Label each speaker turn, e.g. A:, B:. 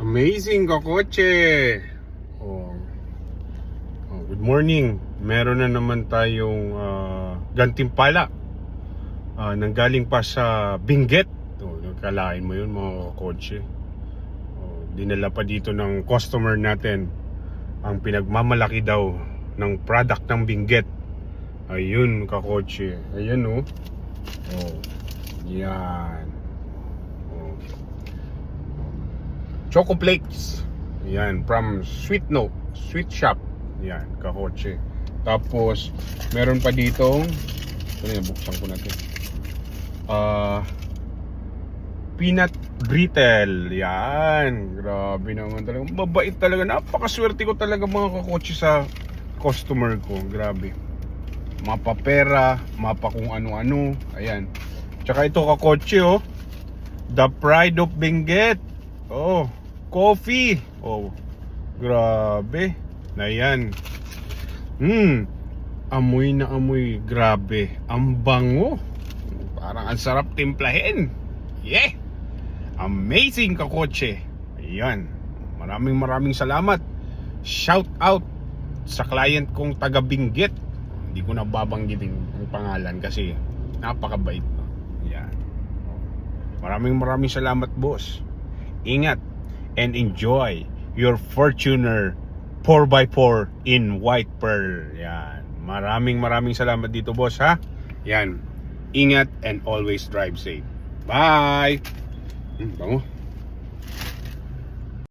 A: Amazing kakotse. Oh. Good morning. Meron na naman tayong gantimpala. Nanggaling pa sa Benguet. Kalain mo yun mga kakotse. Dinala pa dito ng customer natin ang pinagmamalaki daw ng product ng Benguet. Ayun kakotse. Ayan oh. Yan. Choco Flakes. Yan, from Sweet Shop. Yan, kakotse. Tapos, meron pa dito. Ito na, buksan ko natin. Peanut brittle. Yan. Grabe naman talaga. Mabait talaga. Napakaswerte ko talaga mga kakotse sa customer ko. Grabe. Mapapera, mapa kung ano-ano. Ayan. Tsaka ito kakotse oh. The Pride of Benguet. Oh. Coffee. Oh, grabe. Na yan. Amoy na amoy. Grabe. Ang bango. Parang ang sarap timplahin. Yeah. Amazing kakotse. Ayan. Maraming salamat. Shout out sa client kong taga Benguet. Hindi ko na babanggitin ang pangalan kasi napakabait. Ayan. Maraming salamat boss. Ingat and enjoy your Fortuner 4x4 in white pearl. Yan. Maraming salamat dito boss ha. Yan. Ingat and always drive safe. Bye. Bango.